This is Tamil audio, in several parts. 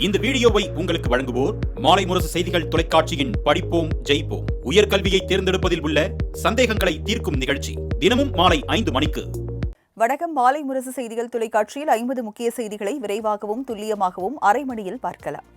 இந்த வீடியோவை உங்களுக்கு வழங்குவோர் மாலை முரசு செய்திகள் தொலைக்காட்சியின் படிப்போம் ஜெயிப்போம் உயர்கல்வியை தேர்ந்தெடுப்பதில் உள்ள சந்தேகங்களை தீர்க்கும் நிகழ்ச்சி தினமும் மாலை 5 மணிக்கு. வணக்கம். மாலை முரசு செய்திகள் தொலைக்காட்சியில் 50 முக்கிய செய்திகளை விரைவாகவும் துல்லியமாகவும் அரை மணியில் பார்க்கலாம்.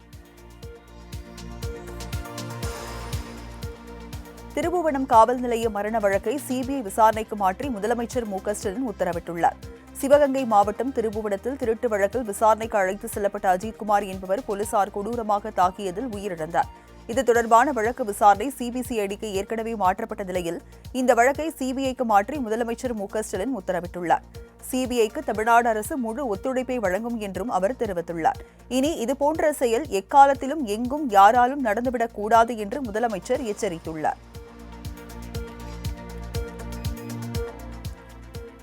திருபுவனம் காவல் நிலைய மரண வழக்கை சிபிஐ விசாரணைக்கு மாற்றி முதலமைச்சர் மு க ஸ்டாலின் உத்தரவிட்டுள்ளார். சிவகங்கை மாவட்டம் திருபுவனத்தில் திருட்டு வழக்கில் விசாரணைக்கு அழைத்து செல்லப்பட்ட அஜித்குமார் என்பவர் போலீசார் கொடூரமாக தாக்கியதில் உயிரிழந்தார். இது தொடர்பான வழக்கு விசாரணை சிபிசிஐடிக்கு ஏற்கனவே மாற்றப்பட்ட நிலையில் இந்த வழக்கை சிபிஐக்கு மாற்றி முதலமைச்சர் மு க ஸ்டாலின் உத்தரவிட்டுள்ளார். சிபிஐக்கு தமிழ்நாடு அரசு முழு ஒத்துழைப்பை வழங்கும் என்றும் அவர் தெரிவித்துள்ளார். இனி இதுபோன்ற செயல் எக்காலத்திலும் எங்கும் யாராலும் நடந்துவிடக் கூடாது என்று முதலமைச்சர் எச்சரித்துள்ளார்.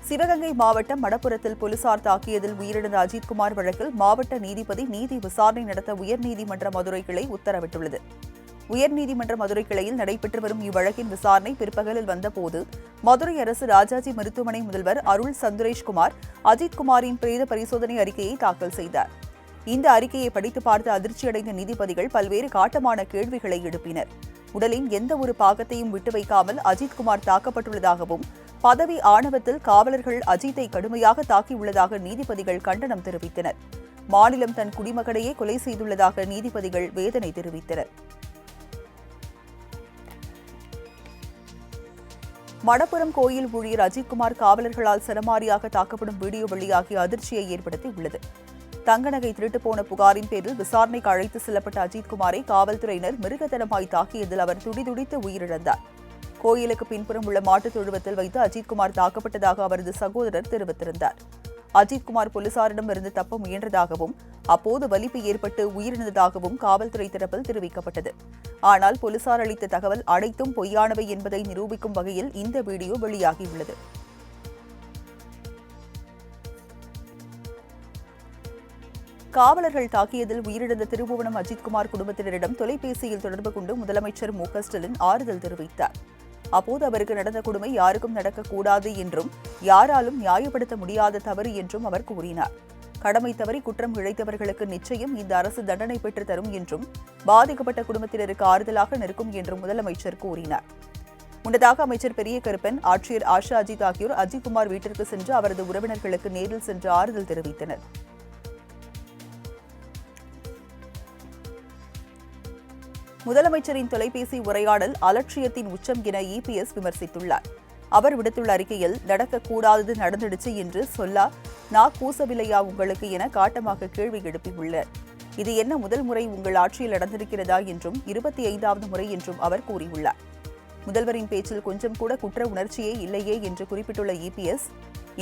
சிவகங்கை மாவட்டம் மடப்புரத்தில் போலீசார் தாக்கியதில் உயிரிழந்த அஜித்குமார் வழக்கில் மாவட்ட நீதிபதி நீதி விசாரணை நடத்த உயர்நீதிமன்ற மதுரை கிளை உத்தரவிட்டுள்ளது. உயர்நீதிமன்ற மதுரை கிளையில் நடைபெற்று வரும் இவ்வழக்கின் விசாரணை பிற்பகலில் வந்தபோது மதுரை அரசு ராஜாஜி மருத்துவமனை முதல்வர் அருள் சந்துரேஷ்குமார் அஜித்குமாரின் பிரேத பரிசோதனை அறிக்கையை தாக்கல் செய்தார். இந்த அறிக்கையை படித்து பார்த்து அதிர்ச்சியடைந்த நீதிபதிகள் பல்வேறு காட்டமான கேள்விகளை எழுப்பினர். உடலின் எந்த ஒரு பாகத்தையும் விட்டு வைக்காமல் அஜித்குமார் தாக்கப்பட்டுள்ளதாகவும் பதவி ஆணவத்தில் காவலர்கள் அஜித்தை கடுமையாக தாக்கியுள்ளதாக நீதிபதிகள் கண்டனம் தெரிவித்தனர். மாநிலம் தன் குடிமகனையே கொலை செய்துள்ளதாக நீதிபதிகள் வேதனை தெரிவித்தனர். மடப்புரம் கோயில் ஊழியர் அஜித்குமார் காவலர்களால் சரமாரியாக தாக்கப்படும் வீடியோ வெளியாகி அதிர்ச்சியை ஏற்படுத்தியுள்ளது. தங்க நகை திருட்டு போன புகாரின் பேரில் விசாரணைக்கு அழைத்து செல்லப்பட்ட அஜித்குமாரை காவல்துறையினர் மிருகத்தனமாய் தாக்கியதில் அவர் துடிதுடித்து உயிரிழந்தார். கோயிலுக்கு பின்புறம் உள்ள மாட்டுத் தொழுவத்தில் வைத்து அஜித்குமார் தாக்கப்பட்டதாக அவரது சகோதரர் தெரிவித்திருந்தார். அஜித்குமார் போலீசாரிடமிருந்து தப்ப முயன்றதாகவும் அப்போது வலிப்பு ஏற்பட்டு உயிரிழந்ததாகவும் காவல்துறை தரப்பில் தெரிவிக்கப்பட்டது. ஆனால் போலீசார் அளித்த தகவல் அனைத்தும் பொய்யானவை என்பதை நிரூபிக்கும் வகையில் இந்த வீடியோ வெளியாகியுள்ளது. காவலர்கள் தாக்கியதில் உயிரிழந்த திருபுவனம் அஜித்குமார் குடும்பத்தினரிடம் தொலைபேசியில் தொடர்பு கொண்டு முதலமைச்சர் மு க ஸ்டாலின் ஆறுதல் தெரிவித்தார். அப்போது அவருக்கு நடந்த கொடுமை யாருக்கும் நடக்கக்கூடாது என்றும் யாராலும் நியாயப்படுத்த முடியாத தவறு என்றும் அவர் கூறினார். கடமை தவறி குற்றம் இழைத்தவர்களுக்கு நிச்சயம் இந்த அரசு தண்டனை பெற்று தரும் என்றும் பாதிக்கப்பட்ட குடும்பத்தினருக்கு ஆறுதலாக நிற்கும் என்றும் முதலமைச்சர் கூறினார். முன்னதாக அமைச்சர் பெரிய கருப்பன், ஆட்சியர் ஆஷா அஜித் ஆகியோர் அஜித்குமார் வீட்டிற்கு சென்று அவரது உறவினர்களுக்கு நேரில் சென்று ஆறுதல் தெரிவித்தனர். முதலமைச்சரின் தொலைபேசி உரையாடல் அலட்சியத்தின் உச்சம் என இபிஎஸ் விமர்சித்துள்ளார். அவர் விடுத்துள்ள அறிக்கையில், நடக்கக்கூடாதது நடந்துடுச்சு என்று சொல்லா நான் கூசவில்லையா உங்களுக்கு என காட்டமாக கேள்வி எழுப்பியுள்ளார். இது என்ன முதல் முறை உங்கள் ஆட்சியில் நடந்திருக்கிறதா என்றும் 25வது முறை என்றும் அவர் கூறியுள்ளார். முதல்வரின் பேச்சில் கொஞ்சம் கூட குற்ற உணர்ச்சியே இல்லையே என்று குறிப்பிட்டுள்ள இபிஎஸ்,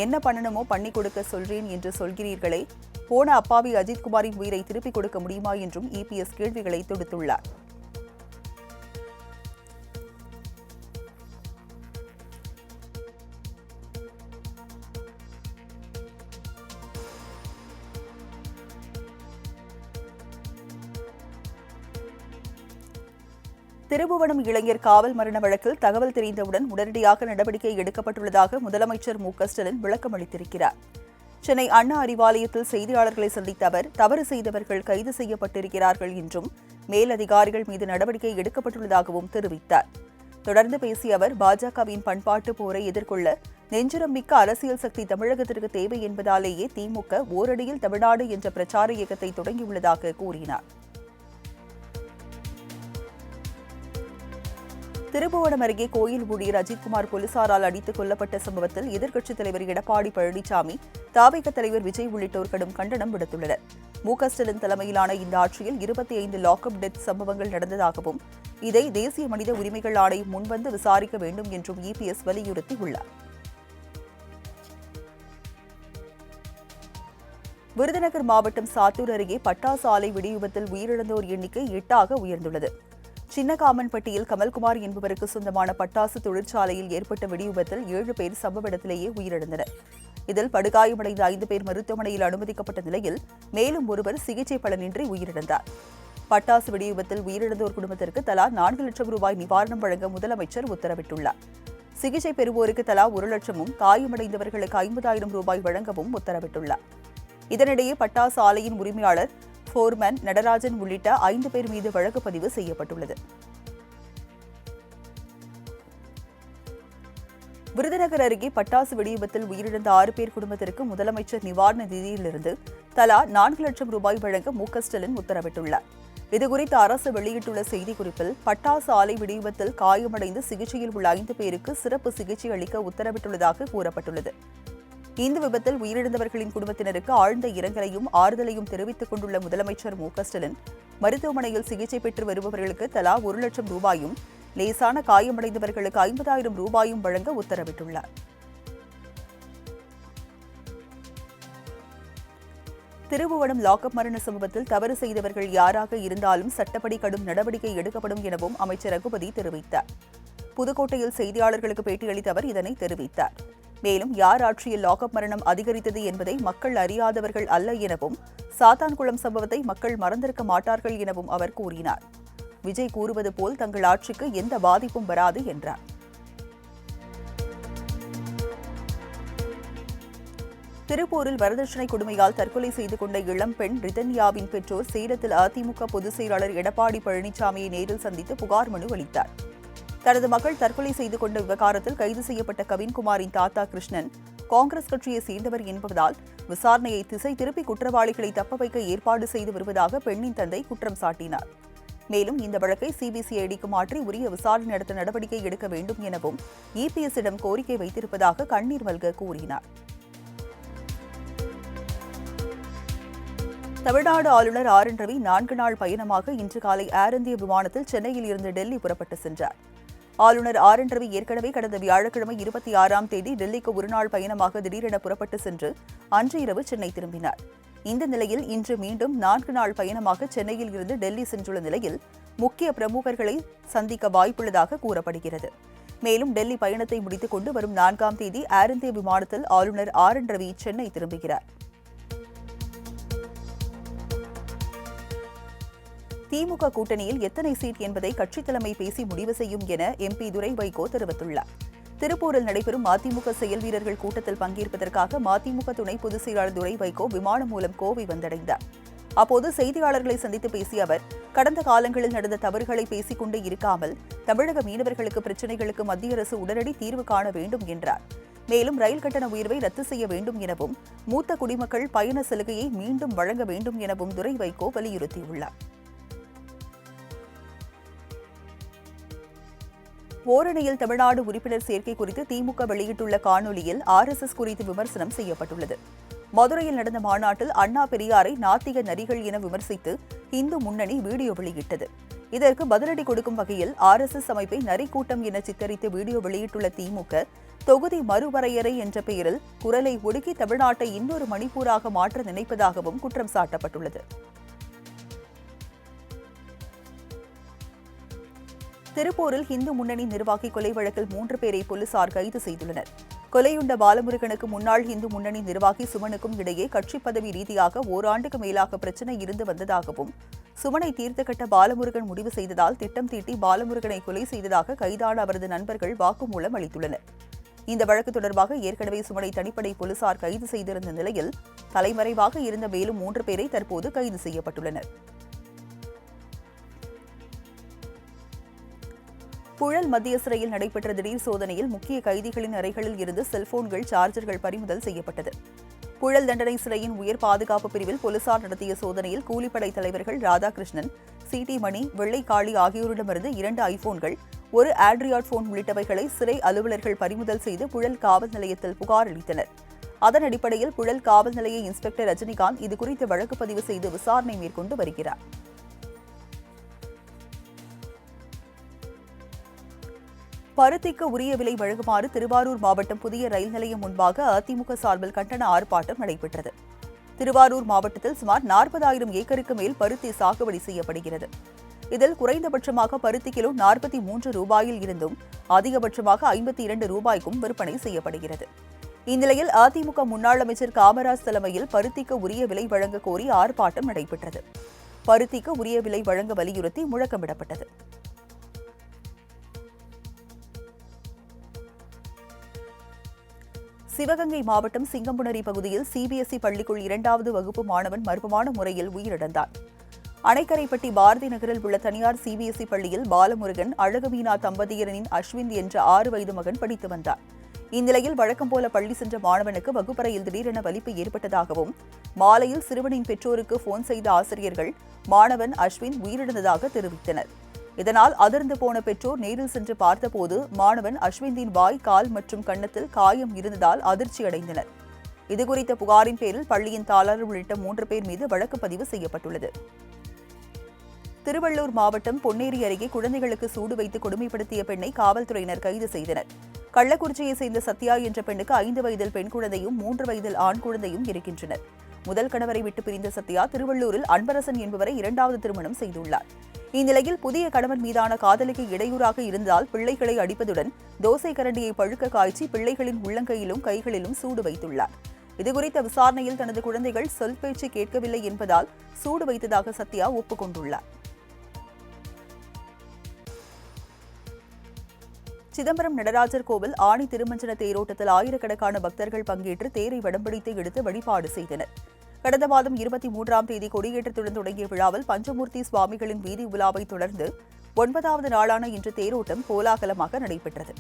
என்ன பண்ணணுமோ பண்ணி கொடுக்க சொல்றேன் என்று சொல்கிறீர்களே, போன அப்பாவி அஜித்குமாரின் உயிரை திருப்பிக் கொடுக்க முடியுமா என்றும் இபிஎஸ் கேள்விகளை தொடுத்துள்ளார். திருபுவனம் இளைஞர் காவல் மரண வழக்கில் தகவல் தெரிந்தவுடன் உடனடியாக நடவடிக்கை எடுக்கப்பட்டுள்ளதாக முதலமைச்சர் மு க ஸ்டாலின் விளக்கம் அளித்திருக்கிறார். சென்னை அண்ணா அறிவாலயத்தில் செய்தியாளர்களை சந்தித்த அவர், தவறு செய்தவர்கள் கைது செய்யப்பட்டிருக்கிறார்கள் என்றும் மேலதிகாரிகள் மீது நடவடிக்கை எடுக்கப்பட்டுள்ளதாகவும் தெரிவித்தார். தொடர்ந்து பேசிய அவர், பாஜகவின் பண்பாட்டு போரை எதிர்கொள்ள நெஞ்சுரம் மிக்க அரசியல் சக்தி தமிழகத்திற்கு தேவை என்பதாலேயே திமுக ஓரடியில் தமிழ்நாடு என்ற பிரச்சார இயக்கத்தை தொடங்கியுள்ளதாக கூறினார். திருபுவனம் அருகே கோயில் ஊழியர் அஜித்குமார் போலீசாரால் அடித்துக் கொல்லப்பட்ட சம்பவத்தில் எதிர்க்கட்சித் தலைவர் எடப்பாடி பழனிசாமி, தவிக தலைவர் விஜய் உள்ளிட்டோர் கடும் கண்டனம் விடுத்துள்ளனர். மு க ஸ்டாலின் தலைமையிலான இந்த ஆட்சியில் 25 லாக்அப் டெத் சம்பவங்கள் நடந்ததாகவும் இதை தேசிய மனித உரிமைகள் ஆணையம் முன்வந்து விசாரிக்க வேண்டும் என்றும் இபிஎஸ் வலியுறுத்தியுள்ளார். விருதுநகர் மாவட்டம் சாத்தூர் அருகே பட்டாசு ஆலை வெடிவிபத்தில் உயிரிழந்தோர் எண்ணிக்கை 8ஆக உயர்ந்துள்ளது. சின்னகாமன்பட்டியில் கமல்குமார் என்பவருக்கு சொந்தமான பட்டாசு தொழிற்சாலையில் ஏற்பட்ட வெடிவிபத்தில் 7 பேர் சம்பவ இடத்திலேயே உயிரிழந்தனர். இதில் படுகாயமடைந்த 5 பேர் மருத்துவமனையில் அனுமதிக்கப்பட்ட நிலையில் மேலும் ஒருவர் சிகிச்சை பலனின்றி உயிரிழந்தார். பட்டாசு வெடிவிபத்தில் உயிரிழந்தோர் குடும்பத்திற்கு தலா 4 லட்சம் ரூபாய் நிவாரணம் வழங்க முதலமைச்சர் உத்தரவிட்டுள்ளார். சிகிச்சை பெறுவோருக்கு தலா 1 லட்சமும், காயமடைந்தவர்களுக்கு 50,000 ரூபாய் வழங்கவும் உத்தரவிட்டுள்ளார். இதனிடையே பட்டாசு ஆலையின் உரிமையாளர் ஃபோர்மேன் நடராஜன் உள்ளிட்ட 5 பேர் மீது வழக்கு பதிவு செய்யப்பட்டுள்ளது. விருதுநகர் அருகே பட்டாசு வெடிவிபத்தில் உயிரிழந்த 6 பேர் குடும்பத்திற்கு முதலமைச்சர் நிவாரண நிதியிலிருந்து தலா 4 லட்சம் ரூபாய் வழங்க மு.க.ஸ்டாலின் உத்தரவிட்டுள்ளார். இதுகுறித்து அரசு வெளியிட்டுள்ள செய்திக்குறிப்பில், பட்டாசு ஆலை வெடிவிபத்தில் காயமடைந்து சிகிச்சையில் உள்ள 5 பேருக்கு சிறப்பு சிகிச்சை அளிக்க உத்தரவிட்டுள்ளதாக கூறப்பட்டுள்ளது. இந்த விபத்தில் உயிரிழந்தவர்களின் குடும்பத்தினருக்கு ஆழ்ந்த இரங்கலையும் ஆறுதலையும் தெரிவித்துக் கொண்டுள்ள முதலமைச்சர் மு.க.ஸ்டாலின், மருத்துவமனையில் சிகிச்சை பெற்று வருபவர்களுக்கு தலா 1 லட்சம் ரூபாயும், லேசான காயமடைந்தவர்களுக்கு 50,000 ரூபாயும் வழங்க உத்தரவிட்டுள்ளார். திருபுவனம் லாக்அப் மரண சம்பவத்தில் தவறு செய்தவர்கள் யாராக இருந்தாலும் சட்டப்படி கடும் நடவடிக்கை எடுக்கப்படும் எனவும் அமைச்சர் ரகுபதி தெரிவித்தார். புதுக்கோட்டையில் செய்தியாளர்களுக்கு பேட்டியளித்த அவர் இதனை தெரிவித்தார். மேலும் யார் ஆட்சியில் லாக்அப் மரணம் அதிகரித்தது என்பதை மக்கள் அறியாதவர்கள் அல்ல எனவும், சாத்தான்குளம் சம்பவத்தை மக்கள் மறந்திருக்க மாட்டார்கள் எனவும் அவர் கூறினார். விஜய் கூறுவது போல் தங்கள் ஆட்சிக்கு எந்த பாதிப்பும் வராது என்றார். திருப்பூரில் வரதட்சணை கொடுமையால் தற்கொலை செய்து கொண்ட இளம் பெண் ரிதன்யாவின் பெற்றோர் சேலத்தில் அதிமுக பொதுச் செயலாளர் எடப்பாடி பழனிசாமியை நேரில் சந்தித்து புகார் மனு அளித்தார். தனது மகள் தற்கொலை செய்து கொண்ட விவகாரத்தில் கைது செய்யப்பட்ட கவின்குமாரின் தாத்தா கிருஷ்ணன் காங்கிரஸ் கட்சியை சேர்ந்தவர் என்பதால் விசாரணையை திசை திருப்பி குற்றவாளிகளை தப்ப வைக்க ஏற்பாடு செய்து வருவதாக பெண்ணின் தந்தை குற்றம் சாட்டினார். மேலும் இந்த வழக்கை சிபிசிஐடிக்கு மாற்றி உரிய விசாரணை நடத்த நடவடிக்கை எடுக்க வேண்டும் எனவும் இபிஎஸ்ஸிடம் கோரிக்கை வைத்திருப்பதாக கண்ணீர் மல்க கூறினார். தமிழ்நாடு ஆளுநர் ஆர் என் ரவி 4 நாள் பயணமாக இன்று காலை ஏர் இந்தியா விமானத்தில் சென்னையில் இருந்து டெல்லி புறப்பட்டு சென்றார். ஆளுநர் ஆர் என் ரவி ஏற்கனவே கடந்த வியாழக்கிழமை 26ஆம் தேதி டெல்லிக்கு ஒருநாள் பயணமாக திடீரென புறப்பட்டு சென்று அன்று இரவு சென்னை திரும்பினார். இந்த நிலையில் இன்று மீண்டும் 4 நாள் பயணமாக சென்னையில் இருந்து டெல்லி சென்றுள்ள நிலையில் முக்கிய பிரமுகர்களை சந்திக்க வாய்ப்புள்ளதாக கூறப்படுகிறது. மேலும் டெல்லி பயணத்தை முடித்துக் கொண்டு வரும் 4ஆம் தேதி ஏர் இந்தியா விமானத்தில் ஆளுநர் ஆர் என் ரவி சென்னை திரும்புகிறார். திமுக கூட்டணியில் எத்தனை சீட் என்பதை கட்சித் தலைமை பேசி முடிவு செய்யும் என எம்பி துரை வைகோ தெரிவித்துள்ளார். திருப்பூரில் நடைபெறும் மதிமுக செயல் வீரர்கள் கூட்டத்தில் பங்கேற்பதற்காக மதிமுக துணை பொதுச் செயலாளர் துரை வைகோ விமானம் மூலம் கோவை வந்தடைந்தார். அப்போது செய்தியாளர்களை சந்தித்து பேசிய அவர், கடந்த காலங்களில் நடந்த தவறுகளை பேசிக் கொண்டு இருக்காமல் தமிழக மீனவர்களுக்கு பிரச்சினைகளுக்கு மத்திய அரசு உடனடி தீர்வு காண வேண்டும் என்றார். மேலும் ரயில் கட்டண உயர்வை ரத்து செய்ய வேண்டும் எனவும், மூத்த குடிமக்கள் பயண சலுகையை மீண்டும் வழங்க வேண்டும் எனவும் துரை வைகோ வலியுறுத்தியுள்ளார். ஓரணியில் தமிழ்நாடு உறுப்பினர் சேர்க்கை குறித்து திமுக வெளியிட்டுள்ள காணொலியில் RSS குறித்து விமர்சனம் செய்யப்பட்டுள்ளது. மதுரையில் நடந்த மாநாட்டில் அண்ணா பெரியாரை நாத்திக நரிகள் என விமர்சித்து இந்து முன்னணி வீடியோ வெளியிட்டது. இதற்கு பதிலடி கொடுக்கும் வகையில் RSS அமைப்பை நரி கூட்டம் என சித்தரித்து வீடியோ வெளியிட்டுள்ள திமுக, தொகுதி மறுவரையறை என்ற பெயரில் குரலை ஒடுக்கி தமிழ்நாட்டை இன்னொரு மணிப்பூராக மாற்ற நினைப்பதாகவும் குற்றம் சாட்டப்பட்டுள்ளது. திருப்பூரில் இந்து முன்னணி நிர்வாகி கொலை வழக்கில் 3 பேரை போலீசார் கைது செய்துள்ளனர். கொலையுண்ட பாலமுருகனுக்கு முன்னாள் இந்து முன்னணி நிர்வாகி சுமனுக்கும் இடையே கட்சி பதவி ரீதியாக ஓராண்டுக்கு மேலாக பிரச்சினை இருந்து வந்ததாகவும், சுமனை தீர்த்து கட்ட பாலமுருகன் முடிவு செய்ததால் திட்டம் தீட்டி பாலமுருகனை கொலை செய்ததாக கைதான அவரது நண்பர்கள் வாக்குமூலம் அளித்துள்ளனர். இந்த வழக்கு தொடர்பாக ஏற்கனவே சுமனை தனிப்படை போலீசார் கைது செய்திருந்த நிலையில் தலைமறைவாக இருந்த மேலும் 3 பேரை தற்போது கைது செய்யப்பட்டுள்ளனர். புழல் மத்திய சிறையில் நடைபெற்ற திடீர் சோதனையில் முக்கிய கைதிகளின் அறைகளில் இருந்து செல்போன்கள், சார்ஜர்கள் பறிமுதல் செய்யப்பட்டது. புழல் தண்டனை சிறையின் உயர் பாதுகாப்பு பிரிவில் போலீசார் நடத்திய சோதனையில் கூலிப்படை தலைவர்கள் ராதாகிருஷ்ணன், சிடி மணி, வெள்ளைக்காளி ஆகியோரிடமிருந்து 2 ஐபோன்கள், 1 ஆண்ட்ராய்டு போன் உள்ளிட்டவைகளை சிறை அலுவலர்கள் பறிமுதல் செய்து புழல் காவல் நிலையத்தில் புகார் அளித்தனர். அதன் அடிப்படையில் புழல் காவல் நிலைய இன்ஸ்பெக்டர் ரஜினிகாந்த் இதுகுறித்து வழக்கு பதிவு செய்து விசாரணை மேற்கொண்டு வருகிறார். பருத்திக்கு உரிய விலை வழங்குமாறு திருவாரூர் மாவட்டம் புதிய ரயில் நிலையம் முன்பாக அதிமுக சார்பில் கண்டன ஆர்ப்பாட்டம் நடைபெற்றது. திருவாரூர் மாவட்டத்தில் சுமார் 40,000 ஏக்கருக்கு மேல் பருத்தி சாகுபடி செய்யப்படுகிறது. இதில் குறைந்தபட்சமாக பருத்தி கிலோ 43 ரூபாயில் இருந்தும் அதிகபட்சமாக 52 ரூபாய்க்கும் விற்பனை செய்யப்படுகிறது. இந்நிலையில் அதிமுக முன்னாள் அமைச்சர் காமராஜ் தலைமையில் பருத்திக்கு உரிய விலை வழங்க கோரி ஆர்ப்பாட்டம் நடைபெற்றது. பருத்திக்கு உரிய விலை வழங்க வலியுறுத்தி முழக்கமிடப்பட்டது. சிவகங்கை மாவட்டம் சிங்கம்புணரி பகுதியில் சிபிஎஸ்இ பள்ளிக்குள் 2வது வகுப்பு மாணவன் மர்மமான முறையில் உயிரிழந்தார். அணைக்கரைப்பட்டி பாரதி நகரில் உள்ள தனியார் சிபிஎஸ்இ பள்ளியில் பாலமுருகன், அழகுமீனா தம்பதியரின் அஸ்வின் என்ற 6 வயது மகன் படித்து வந்தார். இந்நிலையில் வழக்கம் போல பள்ளி சென்ற மாணவனுக்கு வகுப்பறையில் திடீரென வலிப்பு ஏற்பட்டதாகவும், மாலையில் சிறுவனின் பெற்றோருக்கு போன் செய்த ஆசிரியர்கள் மாணவன் அஸ்வின் உயிரிழந்ததாக தெரிவித்தனர். இதனால் அதிர்ந்து போன பெற்றோர் நேரில் சென்று பார்த்தபோது மாணவன் அஸ்வினின் வாய், கால் மற்றும் கன்னத்தில் காயம் இருந்ததால் அதிர்ச்சியடைந்தனர். இதுகுறித்த புகாரின் பேரில் பள்ளியின் தாளர் உள்ளிட்ட 3 பேர் மீது வழக்கு பதிவு செய்யப்பட்டுள்ளது. திருவள்ளூர் மாவட்டம் பொன்னேரி அருகே குழந்தைகளுக்கு சூடு வைத்து கொடுமைப்படுத்திய பெண்ணை காவல்துறையினர் கைது செய்தனர். கள்ளக்குறிச்சியை சேர்ந்த சத்யா என்ற பெண்ணுக்கு 5 வயதில் பெண் குழந்தையும் 3 வயதில் ஆண் குழந்தையும் இருக்கின்றனர். முதல் கணவரை விட்டு பிரிந்த சத்யா திருவள்ளூரில் அன்பரசன் என்பவரை 2வது திருமணம் செய்துள்ளார். இந்நிலையில் புதிய கணவன் மீதான காதலுக்கு இடையூறாக இருந்தால் பிள்ளைகளை அடிப்பதுடன் தோசை கரண்டியை பழுக்க காய்ச்சி பிள்ளைகளின் உள்ளங்கையிலும் கைகளிலும் சூடு வைத்துள்ளார். இதுகுறித்த விசாரணையில் தனது குழந்தைகள் சொல் பேச்சு கேட்கவில்லை என்பதால் சூடு வைத்ததாக சத்யா ஒப்புக்கொண்டுள்ளார். சிதம்பரம் நடராஜர் கோவில் ஆணி திருமஞ்சன தேரோட்டத்தில் ஆயிரக்கணக்கான பக்தர்கள் பங்கேற்று தேரை வடம்பிடித்து எடுத்து வழிபாடு செய்தனர். கடந்த மாதம் 23ஆம் தேதி கொடியேற்றத்துடன் தொடங்கிய விழாவில் பஞ்சமூர்த்தி சுவாமிகளின் வீதி உலாவை தொடர்ந்து 9வது நாளான இன்று தேரோட்டம் கோலாகலமாக நடைபெற்றது.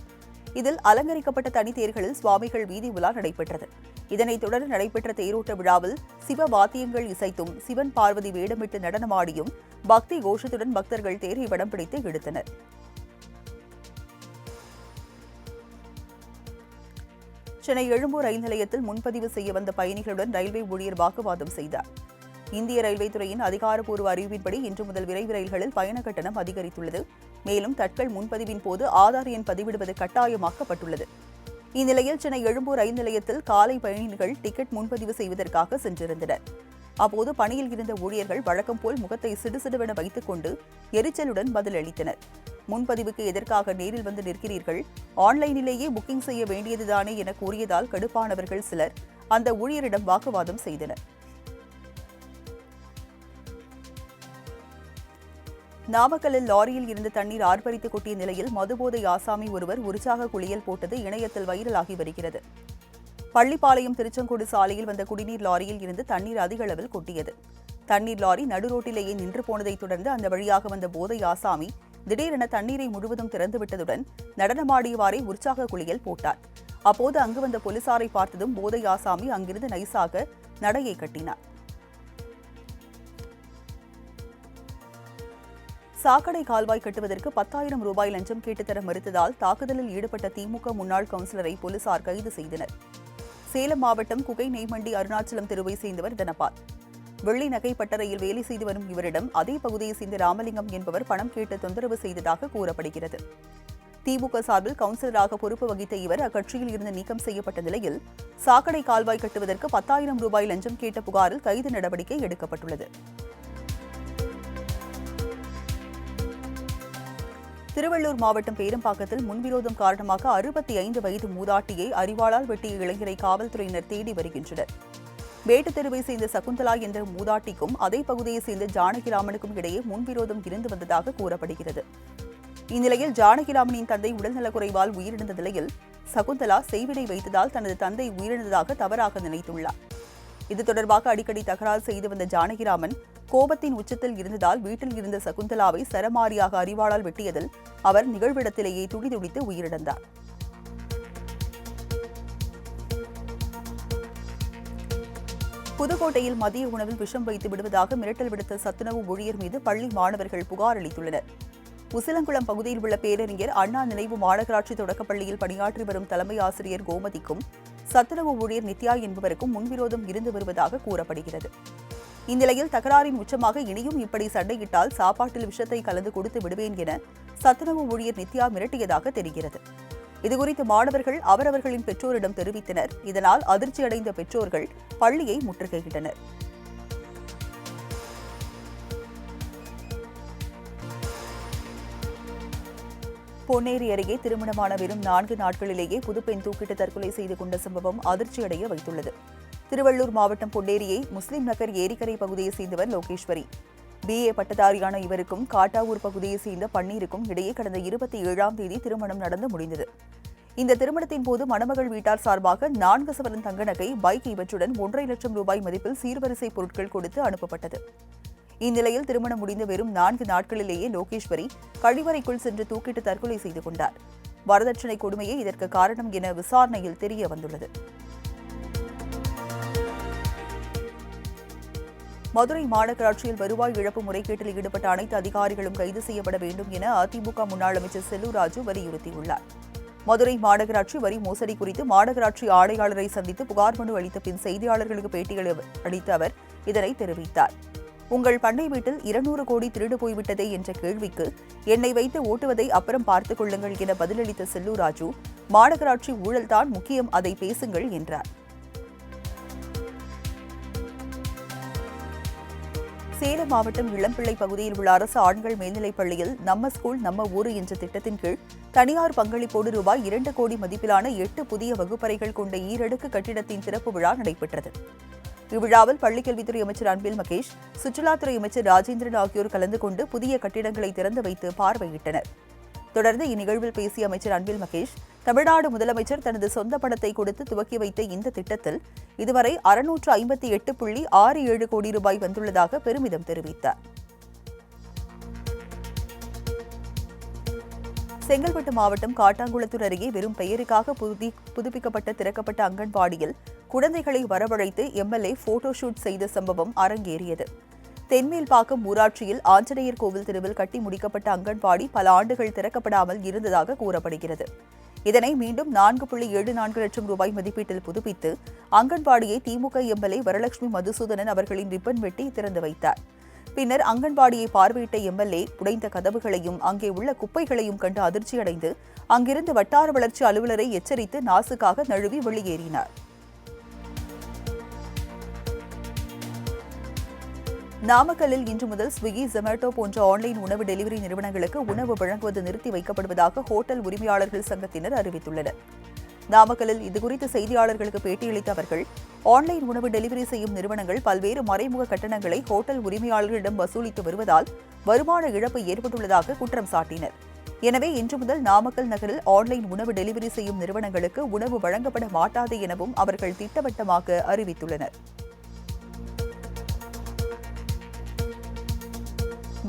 இதில் அலங்கரிக்கப்பட்ட தனி தேர்களில் சுவாமிகள் வீதி உலா நடைபெற்றது. இதனைத் தொடர்ந்து நடைபெற்ற தேரோட்ட விழாவில் சிவ வாத்தியங்கள் இசைத்தும் சிவன் பார்வதி வேடமிட்டு நடனமாடியும் பக்தி கோஷத்துடன் பக்தர்கள் தேரை வடம் பிடித்து இழுத்தனர். சென்னை எழும்பூர் ரயில் நிலையத்தில் முன்பதிவு செய்ய வந்த பயணிகளுடன் ரயில்வே ஊழியர் வாக்குவாதம் செய்தார். இந்திய ரயில்வே துறையின் அதிகாரப்பூர்வ அறிவிப்பின்படி இன்று முதல் விரைவு ரயில்களில் பயண கட்டணம் அதிகரித்துள்ளது. மேலும் தட்கல் முன்பதிவின் போது ஆதார் எண் பதிவிடுவது கட்டாயமாக்கப்பட்டுள்ளது. இந்நிலையில் சென்னை எழும்பூர் ரயில் நிலையத்தில் காலை பயணிகள் டிக்கெட் முன்பதிவு செய்வதற்காக சென்றிருந்தனர். அப்போது பணியில் இருந்த ஊழியர்கள் வழக்கம் போல் முகத்தை சிடுசிடுவென வைத்துக் கொண்டு எரிச்சலுடன் பதிலளித்தனர். முன்பதிவுக்கு எதற்காக நேரில் வந்து நிற்கிறீர்கள்? ஆன்லைனிலேயே புக்கிங் செய்ய வேண்டியதுதானே என கூறியதால் கடுப்பானவர்கள் சிலர் அந்த ஊழியரிடம் வாக்குவாதம் செய்தனர். நாமக்கல்லில் லாரியில் இருந்து தண்ணீர் ஆர்ப்பரித்து கொட்டிய நிலையில் மதுபோதை ஆசாமி ஒருவர் உற்சாக குளியல் போட்டது இணையத்தில் வைரலாகி வருகிறது. பள்ளிப்பாளையம் திருச்செங்கோடு சாலையில் வந்த குடிநீர் லாரியில் இருந்து தண்ணீர் அதிக அளவில் கொட்டியது. தண்ணீர் லாரி நடுரோட்டிலேயே நின்று போனதைத் தொடர்ந்து அந்த வழியாக வந்த போதை ஆசாமி திடீரென தண்ணீரை முழுவதும் திறந்துவிட்டதுடன் நடனமாடியவாறே உற்சாக குளியல் போட்டார். அப்போது அங்கு வந்த போலீசாரை பார்த்ததும் போதை ஆசாமி அங்கிருந்து நைசாக நடையை கட்டினார். சாக்கடை கால்வாய் கட்டுவதற்கு 10,000 ரூபாய் லஞ்சம் கேட்டுத்தர மறுத்ததால் தாக்குதலில் ஈடுபட்ட திமுக முன்னாள் கவுன்சிலரை போலீசார் கைது செய்தனர். சேலம் மாவட்டம் குகை நெய்மண்டி அருணாச்சலம் தெருவை சேர்ந்தவர் தனபால். வெள்ளி நகை பட்டறையில் வேலை செய்து வரும் இவரிடம் அதே பகுதியை சேர்ந்த ராமலிங்கம் என்பவர் பணம் கேட்டு தொந்தரவு செய்ததாக கூறப்படுகிறது. திமுக சார்பில் கவுன்சிலராக பொறுப்பு வகித்த இவர் அக்கட்சியில் இருந்து நீக்கம் செய்யப்பட்ட நிலையில் சாக்கடை கால்வாய் கட்டுவதற்கு 10,000 ரூபாய் லஞ்சம் கேட்ட புகாரில் கைது நடவடிக்கை எடுக்கப்பட்டுள்ளது. திருவள்ளூர் மாவட்டம் பேரம்பாக்கத்தில் முன்விரோதம் காரணமாக 65 வயது மூதாட்டியை அரிவாளால் வெட்டிய இளைஞரை காவல்துறையினர் தேடி வருகின்றனர். வேட்டு தெருவை சேர்ந்த சகுந்தலா என்ற மூதாட்டிக்கும் அதே பகுதியை சேர்ந்த ஜானகிராமனுக்கும் இடையே முன்விரோதம் இருந்து வந்ததாக கூறப்படுகிறது. இந்நிலையில் ஜானகிராமனின் தந்தை உடல்நலக்குறைவால் உயிரிழந்த நிலையில் சகுந்தலா செய்வினை வைத்ததால் தனது தந்தை உயிரிழந்ததாக தவறாக நினைத்துள்ளார். இது தொடர்பாக அடிக்கடி தகராறு செய்து வந்த ஜானகிராமன் கோபத்தின் உச்சத்தில் இருந்ததால் வீட்டில் இருந்த சகுந்தலாவை சரமாரியாக அரிவாளால் வெட்டியதில் அவர் நிகழ்விடத்திலேயே துடிதுடித்து உயிரிழந்தார். புதுக்கோட்டையில் மதிய உணவில் விஷம் வைத்து விடுவதாக மிரட்டல் விடுத்த சத்துணவு ஊழியர் மீது பள்ளி மாணவர்கள் புகார் அளித்துள்ளனர். உசிலங்குளம் பகுதியில் உள்ள பேரறிஞர் அண்ணா நினைவு மாநகராட்சி தொடக்கப்பள்ளியில் பணியாற்றி வரும் தலைமை ஆசிரியர் கோமதிக்கும் சத்துணவு ஊழியர் நித்யா என்பவருக்கும் முன்விரோதம் இருந்து வருவதாக கூறப்படுகிறது. இந்நிலையில் தகராறின் உச்சமாக இனியும் இப்படி சண்டையிட்டால் சாப்பாட்டில் விஷத்தை கலந்து கொடுத்து விடுவேன் என சத்துணவு ஊழியர் நித்யா மிரட்டியதாக தெரிகிறது. இதுகுறித்து மாணவர்கள் அவரவர்களின் பெற்றோரிடம் தெரிவித்தனர். இதனால் அதிர்ச்சியடைந்த பெற்றோர்கள் பள்ளியை முற்றுகையிட்டனர். பொன்னேரி அருகே திருமணமான வெறும் 4 நாட்களிலேயே புதுப்பெண் தூக்கிட்டு தற்கொலை செய்து கொண்ட சம்பவம் அதிர்ச்சியடைய வைத்துள்ளது. திருவள்ளூர் மாவட்டம் பொன்னேரியை முஸ்லிம் நகர் ஏரிக்கரை பகுதியை சேர்ந்தவர் லோகேஸ்வரி. BA பட்டதாரியான இவருக்கும் காட்டாவூர் பகுதியை சேர்ந்த பன்னீருக்கும் இடையே கடந்த 27ஆம் தேதி திருமணம் நடந்து முடிந்தது. இந்த திருமணத்தின் போது மணமகள் வீட்டார் சார்பாக 4 சவரன் தங்க நகை, பைக் இவற்றுடன் 1.5 லட்சம் ரூபாய் மதிப்பில் சீர்வரிசை பொருட்கள் கொடுத்து அனுப்பப்பட்டது. இந்நிலையில் திருமணம் முடிந்த வெறும் 4 நாட்களிலேயே லோகேஸ்வரி கழிவறைக்குள் சென்று தூக்கிட்டு தற்கொலை செய்து கொண்டார். வரதட்சணை கொடுமையே இதற்கு காரணம் என விசாரணையில் தெரிய வந்துள்ளது. மதுரை மாநகராட்சியில் வருவாய் இழப்பு முறைகேட்டில் ஈடுபட்ட அனைத்து அதிகாரிகளும் கைது செய்யப்பட வேண்டும் என அதிமுக முன்னாள் அமைச்சர் செல்லூர் ராஜு வலியுறுத்தியுள்ளார். மதுரை மாநகராட்சி வரி மோசடி குறித்து மாநகராட்சி ஆணையாளரை சந்தித்து புகார் மனு அளித்த பின் செய்தியாளர்களுக்கு பேட்டிகள் அளித்த அவர் இதனை தெரிவித்தார். உங்கள் பண்ணை வீட்டில் 200 கோடி திருடு போய்விட்டதே என்ற கேள்விக்கு என்னை வைத்து ஓட்டுவதை அப்புறம் பார்த்துக் கொள்ளுங்கள் என பதிலளித்த செல்லூர் ராஜு, மாநகராட்சி ஊழல்தான் முக்கியம், அதை பேசுங்கள் என்றார். சேலம் மாவட்டம் இளம்பிள்ளை பகுதியில் உள்ள அரசு ஆண்கள் மேல்நிலைப் பள்ளியில் நம்ம ஸ்கூல் நம்ம ஊரு என்ற திட்டத்தின் கீழ் தனியார் பங்களிப்போடு ரூபாய் 2 கோடி மதிப்பிலான 8 புதிய வகுப்பறைகள் கொண்ட ஈரடுக்கு கட்டிடத்தின் திறப்பு விழா நடைபெற்றது. இவ்விழாவில் பள்ளிக்கல்வித்துறை அமைச்சர் அன்பில் மகேஷ், சுற்றுலாத்துறை அமைச்சர் ராஜேந்திரன் ஆகியோர் கலந்து கொண்டு புதிய கட்டிடங்களை திறந்து வைத்து பார்வையிட்டனர். தொடர்ந்து இந்நிகழ்வில் பேசிய அமைச்சர் அன்பில் மகேஷ், தமிழ்நாடு முதலமைச்சர் தனது சொந்த பணத்தை கொடுத்து துவக்கி வைத்த இந்த திட்டத்தில் இதுவரை 658.67 கோடி ரூபாய் வந்துள்ளதாக பெருமிதம் தெரிவித்தார். செங்கல்பட்டு மாவட்டம் காட்டாங்குளத்தூர் அருகே வெறும் பெயருக்காக புதுப்பிக்கப்பட்ட திறக்கப்பட்ட அங்கன்வாடியில் குழந்தைகளை வரவழைத்து எம்எல்ஏ போட்டோ ஷூட் செய்த சம்பவம் அரங்கேறியது. தென்மேல்பாக்கம் ஊராட்சியில் ஆஞ்சநேயர் கோவில் தெருவில் கட்டி முடிக்கப்பட்ட அங்கன்வாடி பல ஆண்டுகள் திறக்கப்படாமல் இருந்ததாக கூறப்படுகிறது. இதனை மீண்டும் 4.74 லட்சம் ரூபாய் மதிப்பீட்டில் புதுப்பித்து அங்கன்வாடியை திமுக எம்எல்ஏ வரலட்சுமி மதுசூதனன் அவர்களின் ரிப்பன் வெட்டி திறந்து வைத்தார். பின்னர் அங்கன்வாடியை பார்வையிட்ட எம்எல்ஏ உடைந்த கதவுகளையும் அங்கே உள்ள குப்பைகளையும் கண்டு அதிர்ச்சியடைந்து அங்கிருந்து வட்டார வளர்ச்சி அலுவலரை எச்சரித்து நாசுக்காக நழுவி வெளியேறினார். நாமக்கல்லில் இன்று முதல் ஸ்விக்கி, ஜொமேட்டோ போன்ற ஆன்லைன் உணவு டெலிவரி நிறுவனங்களுக்கு உணவு வழங்குவது நிறுத்தி வைக்கப்படுவதாக ஹோட்டல் உரிமையாளர்கள் சங்கத்தினர் அறிவித்துள்ளனர். நாமக்கல்லில் இதுகுறித்து செய்தியாளர்களுக்கு பேட்டியளித்த அவர்கள், ஆன்லைன் உணவு டெலிவரி செய்யும் நிறுவனங்கள் பல்வேறு மறைமுக கட்டணங்களை ஹோட்டல் உரிமையாளர்களிடம் வசூலித்து வருவதால் வருமான இழப்பு ஏற்பட்டுள்ளதாக குற்றம் சாட்டினர். எனவே இன்று முதல் நாமக்கல் நகரில் ஆன்லைன் உணவு டெலிவரி செய்யும் நிறுவனங்களுக்கு உணவு வழங்கப்பட மாட்டாது எனவும் அவர்கள் திட்டவட்டமாக அறிவித்துள்ளனர்.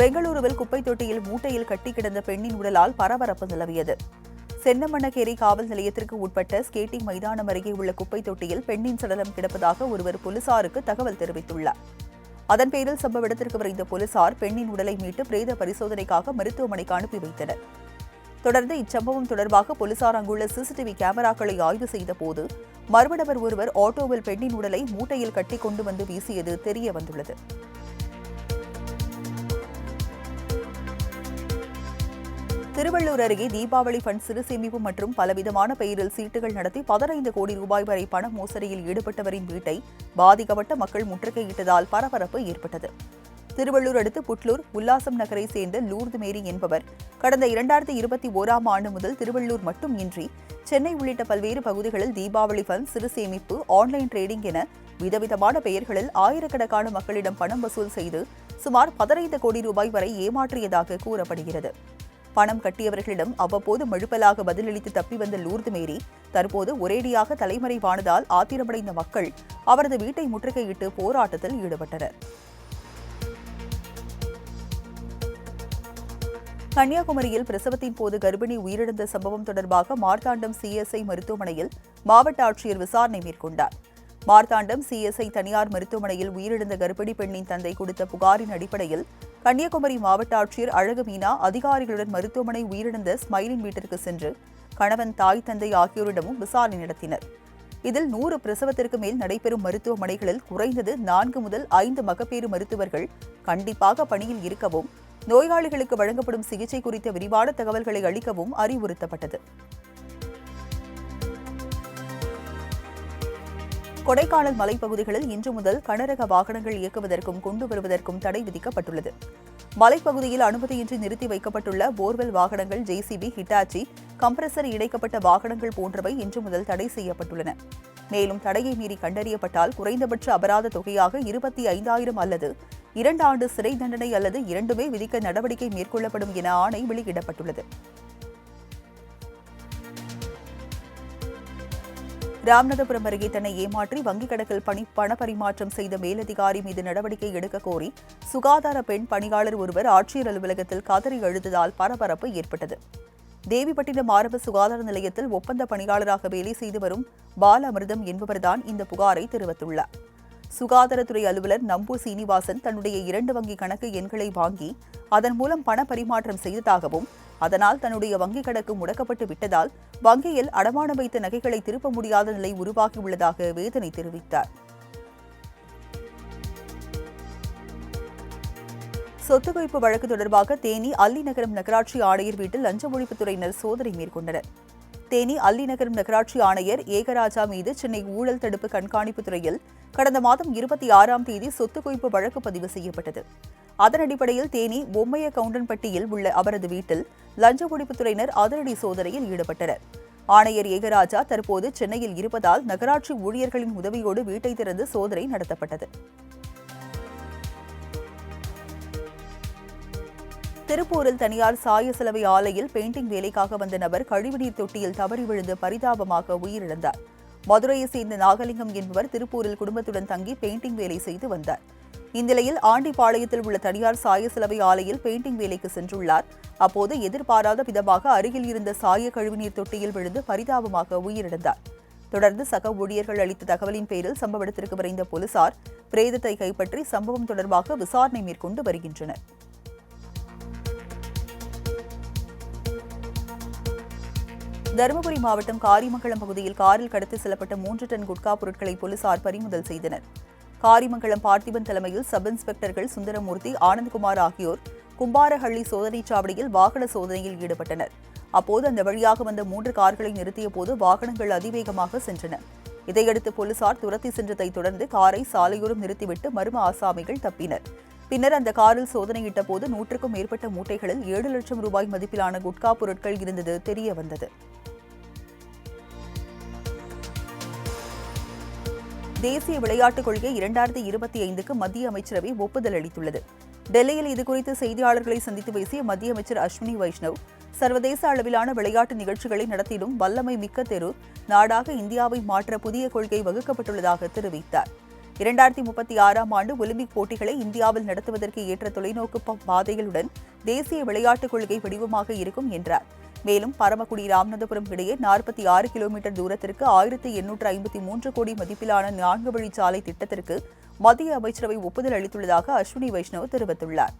பெங்களூருவில் குப்பை தொட்டியில் மூட்டையில் கட்டி கிடந்த பெண்ணின் உடலால் பரபரப்பு நிலவியது. சென்னமண்ணகேரி காவல் நிலையத்திற்கு உட்பட்ட ஸ்கேட்டிங் மைதானம் அருகே உள்ள குப்பை தொட்டியில் பெண்ணின் சடலம் கிடப்பதாக ஒருவர் போலீசாருக்கு தகவல் தெரிவித்துள்ளார். அதன் பேரில் சம்பவ இடத்திற்கு விரைந்த போலீசார் பெண்ணின் உடலை மீட்டு பிரேத பரிசோதனைக்காக மருத்துவமனைக்கு அனுப்பி வைத்தனர். தொடர்ந்து இச்சம்பவம் தொடர்பாக போலீசார் அங்குள்ள சிசிடிவி கேமராக்களை ஆய்வு செய்தபோது மர்ம நபர் ஒருவர் ஆட்டோவில் பெண்ணின் உடலை மூட்டையில் கட்டி கொண்டு வந்து வீசியது தெரிய வந்துள்ளது. திருவள்ளூர் அருகே தீபாவளி ஃபண்ட் சிறு சேமிப்பு மற்றும் பலவிதமான பெயரில் சீட்டுகள் நடத்தி 15 கோடி ரூபாய் வரை பண மோசடியில் ஈடுபட்டவரின் வீட்டை பாதிக்கப்பட்ட மக்கள் முற்றுகையிட்டதால் பரபரப்பு ஏற்பட்டது. திருவள்ளூர் அடுத்து புட்லூர் உல்லாசம் நகரை சேர்ந்த லூர்து மேரி என்பவர் கடந்த 2021ஆம் ஆண்டு முதல் திருவள்ளூர் மட்டும் இன்றி சென்னை உள்ளிட்ட பல்வேறு பகுதிகளில் தீபாவளி ஃபண்ட் சிறு சேமிப்பு, ஆன்லைன் ட்ரேடிங் என விதவிதமான பெயர்களில் ஆயிரக்கணக்கான மக்களிடம் பணம் வசூல் செய்து சுமார் 15 கோடி ரூபாய் வரை ஏமாற்றியதாக கூறப்படுகிறது. பணம் கட்டியவர்களிடம் அவ்வப்போது மழுப்பலாக பதிலளித்து தப்பி வந்த லூர்து மேரி தற்போது ஒரேடியாக தலைமறைவானதால் ஆத்திரமடைந்த மக்கள் அவரது வீட்டை முற்றுகையிட்டு போராட்டத்தில் ஈடுபட்டனர். கன்னியாகுமரியில் பிரசவத்தின் போது கர்ப்பிணி உயிரிழந்த சம்பவம் தொடர்பாக மார்த்தாண்டம் சிஎஸ்ஐ மருத்துவமனையில் மாவட்ட ஆட்சியர் விசாரணை மேற்கொண்டார். மார்த்தாண்டம் சிஎஸ்ஐ தனியார் மருத்துவமனையில் உயிரிழந்த கர்ப்பிணி பெண்ணின் தந்தை கொடுத்த புகாரின் அடிப்படையில் கன்னியாகுமரி மாவட்ட ஆட்சியர் அழகு மீனா அதிகாரிகளுடன் மருத்துவமனை உயிரிழந்த ஸ்மைலின் வீட்டிற்கு சென்று கணவன், தாய், தந்தை ஆகியோரிடமும் விசாரணை நடத்தினர். இதில் 100 பிரசவத்திற்கு மேல் நடைபெறும் மருத்துவமனைகளில் குறைந்தது 4 முதல் 5 மகப்பேறு மருத்துவர்கள் கண்டிப்பாக பணியில் இருக்கவும், நோயாளிகளுக்கு வழங்கப்படும் சிகிச்சை குறித்த விரிவான தகவல்களை அளிக்கவும் அறிவுறுத்தப்பட்டது. கொடைக்கானல் மலைப்பகுதிகளில் இன்று முதல் கனரக வாகனங்கள் இயக்குவதற்கும் கொண்டு வருவதற்கும் தடை விதிக்கப்பட்டுள்ளது. மலைப்பகுதியில் அனுமதியின்றி நிறுத்தி வைக்கப்பட்டுள்ள போர்வெல் வாகனங்கள், ஜேசிபி, ஹிட்டாச்சி, கம்ப்ரசர் இணைக்கப்பட்ட வாகனங்கள் போன்றவை இன்று முதல் தடை செய்யப்பட்டுள்ளன. மேலும் தடையை மீறி கண்டறியப்பட்டால் குறைந்தபட்ச அபராத தொகையாக 25,000 அல்லது 2 ஆண்டு சிறை தண்டனை அல்லது இரண்டுமே விதிக்க நடவடிக்கை மேற்கொள்ளப்படும் என ஆணை வெளியிடப்பட்டுள்ளது. ராமநாதபுரம் அருகே தன்னை ஏமாற்றி வங்கிக் கணக்கில் பண பரிமாற்றம் செய்த மேலதிகாரி மீது நடவடிக்கை எடுக்க கோரி சுகாதார பெண் பணியாளர் ஒருவர் ஆட்சியர் அலுவலகத்தில் கதறி அழுததால் பரபரப்பு ஏற்பட்டது. தேவிப்பட்டினம் ஆரம்ப சுகாதார நிலையத்தில் ஒப்பந்த பணியாளராக வேலை செய்து வரும் பால அமிர்தம் என்பவர்தான் இந்த புகாரை தெரிவித்துள்ளார். சுகாதாரத்துறை அலுவலர் நம்பூர் சீனிவாசன் தன்னுடைய 2 வங்கி கணக்கு எண்களை வாங்கி அதன் மூலம் பண பரிமாற்றம் செய்ததாகவும், அதனால் தன்னுடைய வங்கிக் கணக்கு முடக்கப்பட்டு விட்டதால் வங்கியில் அடமானம் வைத்த நகைகளை திருப்ப முடியாத நிலை உருவாகியுள்ளதாக வேதனை தெரிவித்தார். சொத்து குவிப்பு வழக்கு தொடர்பாக தேனி அல்லிநகரம் நகராட்சி ஆணையர் வீட்டில் லஞ்ச ஒழிப்புத்துறையினர் சோதனை மேற்கொண்டனர். தேனி அல்லிநகரம் நகராட்சி ஆணையர் ஏகராஜா மீது சென்னை ஊழல் தடுப்பு கண்காணிப்பு துறையில் கடந்த மாதம் 26ஆம் தேதி சொத்து குவிப்பு வழக்கு பதிவு செய்யப்பட்டது. அதன் அடிப்படையில் தேனி பொம்மைய கவுண்டன்பட்டியில் உள்ள அவரது வீட்டில் லஞ்ச ஒழிப்புத்துறையினர் அதிரடி சோதனையில் ஈடுபட்டனர். ஆணையர் ஏகராஜா தற்போது சென்னையில் இருப்பதால் நகராட்சி ஊழியர்களின் உதவியோடு வீட்டை திறந்து சோதனை நடத்தப்பட்டது. திருப்பூரில் தனியார் சாய சலவை ஆலையில் பெயிண்டிங் வேலைக்காக வந்த நபர் கழிவுநீர் தொட்டியில் தவறி விழுந்து பரிதாபமாக உயிரிழந்தார். மதுரையை சேர்ந்த நாகலிங்கம் என்பவர் திருப்பூரில் குடும்பத்துடன் தங்கி பெயிண்டிங் வேலை செய்து வந்தார். இந்நிலையில் ஆண்டிப்பாளையத்தில் உள்ள தனியார் சாய சலவை ஆலையில் பெயிண்டிங் வேலைக்கு சென்றுள்ளார். அப்போது எதிர்பாராத விதமாக அருகில் இருந்த சாய கழிவுநீர் தொட்டியில் விழுந்து பரிதாபமாக உயிரிழந்தார். தொடர்ந்து சக ஊழியர்கள் அளித்த தகவலின் பேரில் சம்பவ இடத்திற்கு விரைந்த போலீசார் பிரேதத்தை கைப்பற்றி சம்பவம் தொடர்பாக விசாரணை மேற்கொண்டு வருகின்றனர். தருமபுரி மாவட்டம் காரிமங்கலம் பகுதியில் காரில் கடத்தி செல்லப்பட்ட 3 டன் குட்கா பொருட்களை போலீசார் பறிமுதல் செய்தனர். காரிமங்கலம் பார்த்திபன் தலைமையில் சப் இன்ஸ்பெக்டர்கள் சுந்தரமூர்த்தி, ஆனந்த்குமார் ஆகியோர் கும்பாரஹள்ளி சோதனைச் சாவடியில் வாகன சோதனையில் ஈடுபட்டனர். அப்போது அந்த வழியாக வந்த 3 கார்களை நிறுத்திய போது வாகனங்கள் அதிவேகமாக சென்றன. இதையடுத்து போலீசார் துரத்தி சென்றதை தொடர்ந்து காரை சாலையோரம் நிறுத்திவிட்டு மர்ம ஆசாமிகள் தப்பினர். பின்னர் அந்த காரில் சோதனையிட்ட போது 100க்கும் மேற்பட்ட மூட்டைகளில் 7 லட்சம் ரூபாய் மதிப்பிலான குட்கா பொருட்கள் இருந்தது தெரியவந்தது. தேசிய விளையாட்டுக் கொள்கை 2025க்கு மத்திய அமைச்சரவை ஒப்புதல் அளித்துள்ளது. டெல்லியில் இதுகுறித்து செய்தியாளர்களை சந்தித்து பேசிய மத்திய அமைச்சர் அஸ்வினி வைஷ்ணவ், சர்வதேச அளவிலான விளையாட்டு நிகழ்ச்சிகளை நடத்திடும் வல்லமை மிக்க தெரு நாடாக இந்தியாவை மாற்ற புதிய கொள்கை வகுக்கப்பட்டுள்ளதாக தெரிவித்தார். 2036ஆம் ஆண்டு ஒலிம்பிக் போட்டிகளை இந்தியாவில் நடத்துவதற்கு ஏற்ற தொலைநோக்கு பாதைகளுடன் தேசிய விளையாட்டுக் கொள்கை வடிவமாக இருக்கும் என்றார். மேலும் பரமக்குடி ராமநாதபுரம் இடையே 46 கிலோமீட்டர் தூரத்திற்கு 1853 கோடி மதிப்பிலான 4 வழிச்சாலை திட்டத்திற்கு மத்திய அமைச்சரவை ஒப்புதல் அளித்துள்ளதாக அஸ்வினி வைஷ்ணவ் தெரிவித்துள்ளார்.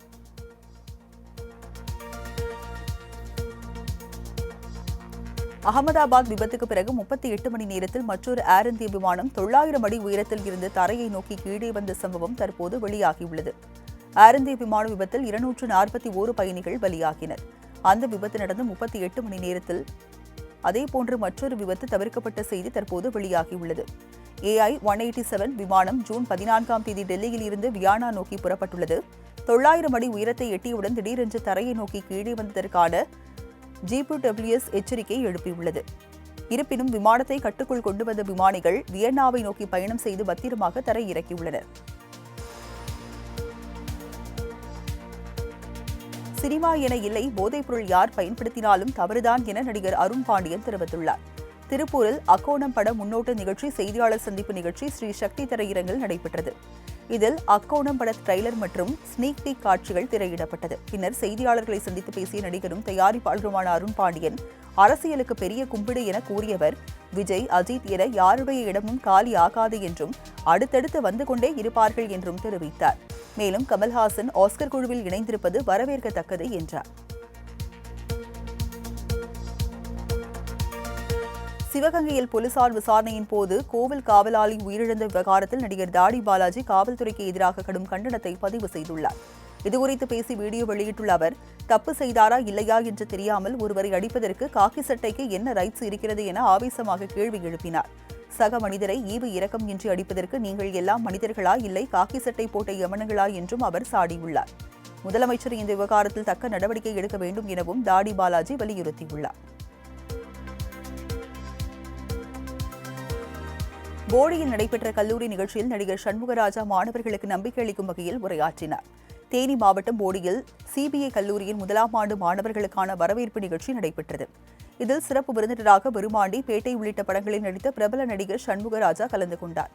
அகமதாபாத் விபத்துக்கு பிறகு 38 மணி நேரத்தில் மற்றொரு ஏர் இந்தியா விமானம் 900 அடி உயரத்தில் இருந்து தரையை நோக்கி கீழே வந்த சம்பவம் தற்போது வெளியாகியுள்ளது. ஏர் இந்தியா விமான விபத்தில் 241 பயணிகள் பலியாகினர். அந்த விபத்து நடந்து 38 மணி நேரத்தில் அதேபோன்று மற்றொரு விபத்து தவிர்க்கப்பட்ட செய்தி தற்போது வெளியாகியுள்ளது. AI-187 விமானம் ஜூன் 14ஆம் தேதி டெல்லியில் இருந்து வியன்னா நோக்கி புறப்பட்டுள்ளது. 900 அடி உயரத்தை எட்டியவுடன் திடீரென்று தரையை நோக்கி கீழே வந்ததற்கான GPWS எச்சரிக்கை எழுப்பியுள்ளது. இருப்பினும் விமானத்தை கட்டுக்குள் கொண்டு வந்த விமானிகள் வியன்னாவை நோக்கி பயணம் செய்து பத்திரமாக தரையிறக்கியுள்ளனர். சினிமா என இல்லை, போதைப்பொருள் யார் பயன்படுத்தினாலும் தவறுதான் என நடிகர் அருண் பாண்டியன் தெரிவித்துள்ளார். திருப்பூரில் அக்கோணம் பட முன்னோட்ட நிகழ்ச்சி செய்தியாளர் சந்திப்பு நிகழ்ச்சி ஸ்ரீ சக்தி திரையரங்கில் நடைபெற்றது. இதில் அக்கோணம் பட ட்ரெய்லர் மற்றும் ஸ்னீக் பீக் காட்சிகள் திரையிடப்பட்டது. பின்னர் செய்தியாளர்களை சந்தித்து பேசிய நடிகரும் தயாரிப்பாளருமான அருண் பாண்டியன், அரசியலுக்கு பெரிய கும்பிடு என கூறியவர் விஜய், அஜித் என யாருடைய இடமும் காலி ஆகாது என்றும் அடுத்தடுத்து வந்து கொண்டே இருப்பார்கள் என்றும் தெரிவித்தார். மேலும் கமல்ஹாசன் ஆஸ்கர் குழுவில் இணைந்திருப்பது வரவேற்கத்தக்கது என்றார். சிவகங்கையில் போலீசார் விசாரணையின் போது கோவில் காவலாளி உயிரிழந்த விவகாரத்தில் நடிகர் தாடி பாலாஜி காவல்துறைக்கு எதிராக கடும் கண்டனத்தை பதிவு செய்துள்ளார். இதுகுறித்து பேசி வீடியோ வெளியிட்டுள்ள அவர், தப்பு செய்தாரா இல்லையா என்று தெரியாமல் ஒருவரை அடிப்பதற்கு காக்கி சட்டைக்கு என்ன ரைட்ஸ் இருக்கிறது என ஆவேசமாக கேள்வி எழுப்பினார். சக மனிதரை ஈவு இரக்கம் இன்றி அடிப்பதற்கு நீங்கள் எல்லாம் மனிதர்களா, இல்லை காக்கி சட்டை போட்ட யமனங்களா என்றும் அவர் சாடியுள்ளார். முதலமைச்சர் இந்த விவகாரத்தில் தக்க நடவடிக்கை எடுக்க வேண்டும் எனவும் தாடி பாலாஜி வலியுறுத்தியுள்ளார். போடியில் நடைபெற்ற கல்லூரி நிகழ்ச்சியில் நடிகர் சண்முகராஜா மாணவர்களுக்கு நம்பிக்கை அளிக்கும் வகையில் உரையாற்றினார். தேனி மாவட்டம் போடியில் சிபிஐ கல்லூரியின் 1ஆம் ஆண்டு மாணவர்களுக்கான வரவேற்பு நிகழ்ச்சி நடைபெற்றது. இதில் சிறப்பு விருந்தினராக விருமாண்டி, பேட்டை உள்ளிட்ட படங்களில் நடித்த பிரபல நடிகர் சண்முகராஜா கலந்து கொண்டார்.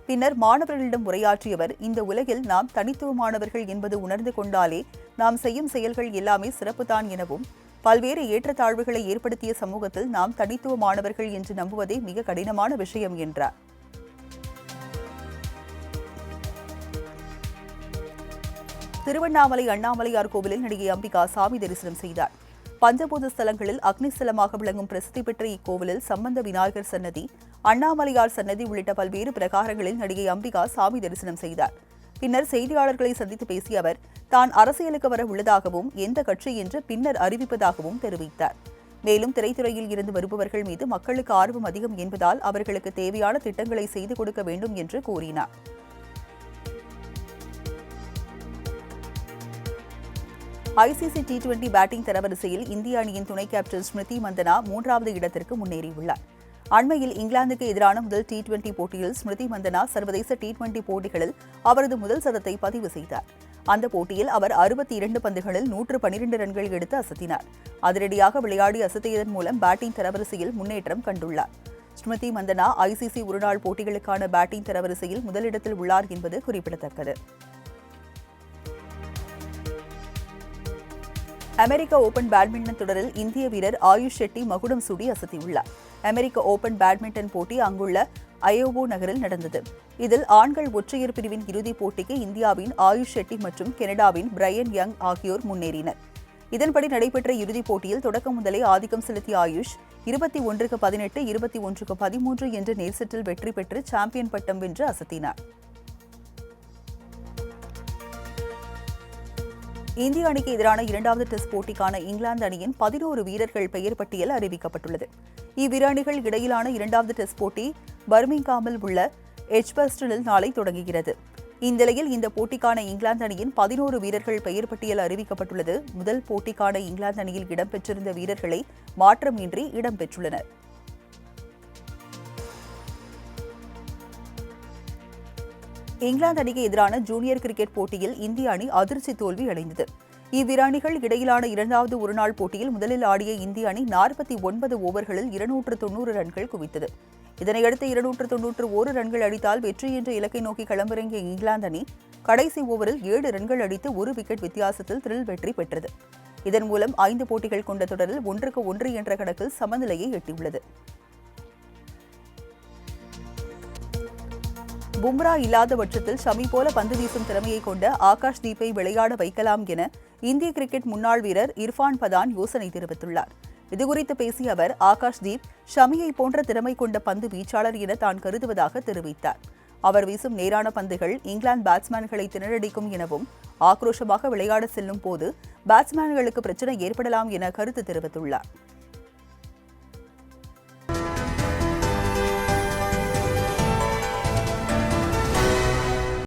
பின்னர் மாணவர்களிடம் உரையாற்றிய அவர், இந்த உலகில் நாம் தனித்துவமானவர்கள் என்பது உணர்ந்து கொண்டாலே நாம் செய்யும் செயல்கள் எல்லாமே சிறப்புதான் எனவும், பல்வேறு ஏற்றத்தாழ்வுகளை ஏற்படுத்திய சமூகத்தில் நாம் தனித்துவமானவர்கள் என்று நம்புவதே மிக கடினமான விஷயம் என்றார். திருவண்ணாமலை அண்ணாமலையார் கோவிலில் நடிகை அம்பிகா சாமி தரிசனம் செய்தார். பஞ்சபூத ஸ்தலங்களில் அக்னிஸ்தலமாக விளங்கும் பிரசித்தி பெற்ற இக்கோவிலில் சம்பந்த விநாயகர் சன்னதி, அண்ணாமலையார் சன்னதி உள்ளிட்ட பல்வேறு பிரகாரங்களில் நடிகை அம்பிகா சாமி தரிசனம் செய்தார். பின்னர் செய்தியாளர்களை சந்தித்து பேசிய அவர், தான் அரசியலுக்கு வர உள்ளதாகவும், எந்த கட்சி என்று பின்னர் அறிவிப்பதாகவும் தெரிவித்தார். மேலும் திரைத்துறையில் இருந்து வருபவர்கள் மீது மக்களுக்கு ஆர்வம் அதிகம் என்பதால் அவர்களுக்கு தேவையான திட்டங்களை செய்து கொடுக்க வேண்டும் என்று கூறினார். ஐசிசி T20 பேட்டிங் தரவரிசையில் இந்திய அணியின் துணை கேப்டன் ஸ்மிருதி மந்தனா 3வது இடத்திற்கு முன்னேறியுள்ளார். அண்மையில் இங்கிலாந்துக்கு எதிரான முதல் T20 போட்டியில் ஸ்மிருதி மந்தனா சர்வதேச T20 போட்டிகளில் அவரது முதல் சதத்தை பதிவு செய்தார். அந்த போட்டியில் அவர் 62 பந்துகளில் 112 ரன்கள் எடுத்து அசத்தினார். அதிரடியாக விளையாடி அசத்தியதன் மூலம் பேட்டிங் தரவரிசையில் முன்னேற்றம் கண்டுள்ளார். ஸ்மிருதி மந்தனா ஐசிசி ஒருநாள் போட்டிகளுக்கான பேட்டிங் தரவரிசையில் முதலிடத்தில் உள்ளார் என்பது குறிப்பிடத்தக்கது. அமெரிக்க ஓபன் பேட்மிண்டன் தொடரில் இந்திய வீரர் ஆயுஷ் ஷெட்டி மகுடம் சூடி அசத்தியுள்ளார். அமெரிக்க ஓபன் பேட்மிண்டன் போட்டி அங்குள்ள அயோவோ நகரில் நடந்தது. இதில் ஆண்கள் ஒற்றையர் பிரிவின் இறுதிப் போட்டிக்கு இந்தியாவின் ஆயுஷ் ஷெட்டி மற்றும் கனடாவின் பிரையன் யங் ஆகியோர் முன்னேறினர். இதன்படி நடைபெற்ற இறுதிப் போட்டியில் தொடக்கம் முதலே ஆதிக்கம் செலுத்திய ஆயுஷ் 21-18, 21-13 என்ற நேர்செட்டில் வெற்றி பெற்று சாம்பியன் பட்டம் வென்று அசத்தினார். இந்திய அணிக்கு எதிரான 2வது டெஸ்ட் போட்டிக்கான இங்கிலாந்து அணியின் 11 வீரர்கள் பெயர் பட்டியல் அறிவிக்கப்பட்டுள்ளது. இவ்விரு அணிகள் இடையிலான 2வது டெஸ்ட் போட்டி பர்மிங்ஹாமில் உள்ள எட்ஜ்பஸ்டனில் நாளை தொடங்குகிறது. இந்நிலையில் இந்த போட்டிக்கான இங்கிலாந்து அணியின் 11 வீரர்கள் பெயர் பட்டியல் அறிவிக்கப்பட்டுள்ளது. முதல் போட்டிக்கான இங்கிலாந்து அணியில் இடம்பெற்றிருந்த வீரர்களை மாற்றமின்றி இடம்பெற்றுள்ளனர். இங்கிலாந்து அணிக்கு எதிரான ஜூனியர் கிரிக்கெட் போட்டியில் இந்திய அணி அதிர்ச்சி தோல்வி அடைந்தது. இவ்விரு அணிகள் இடையிலான 2வது ஒருநாள் போட்டியில் முதலில் ஆடிய இந்திய அணி 49 ஓவர்களில் 290 ரன்கள் குவித்தது. இதனையடுத்து 291 ரன்கள் அடித்தால் வெற்றி என்ற இலக்கை நோக்கி களமிறங்கிய இங்கிலாந்து அணி கடைசி ஓவரில் 7 ரன்கள் அடித்து 1 விக்கெட் வித்தியாசத்தில் த்ரில் வெற்றி பெற்றது. இதன் மூலம் 5 போட்டிகள் கொண்ட தொடரில் 1-1 என்ற கணக்கில் சமநிலையை எட்டியுள்ளது. பும்ரா இல்லாத பட்சத்தில் ஷமி போல பந்து வீசும் திறமையை கொண்ட ஆகாஷ் தீப்பை விளையாட வைக்கலாம் என இந்திய கிரிக்கெட் முன்னாள் வீரர் இர்ஃபான் பதான் யோசனை தெரிவித்துள்ளார். இதுகுறித்து பேசிய அவர், ஆகாஷ் தீப் ஷமியை போன்ற திறமை கொண்ட பந்து வீச்சாளர் என தான் கருதுவதாக தெரிவித்தார். அவர் வீசும் நேரான பந்துகள் இங்கிலாந்து பேட்ஸ்மேன்களை திணறடிக்கும் எனவும், ஆக்ரோஷமாக விளையாட செல்லும் போது பேட்ஸ்மேன்களுக்கு பிரச்சனை ஏற்படலாம் என கருத்து தெரிவித்துள்ளார்.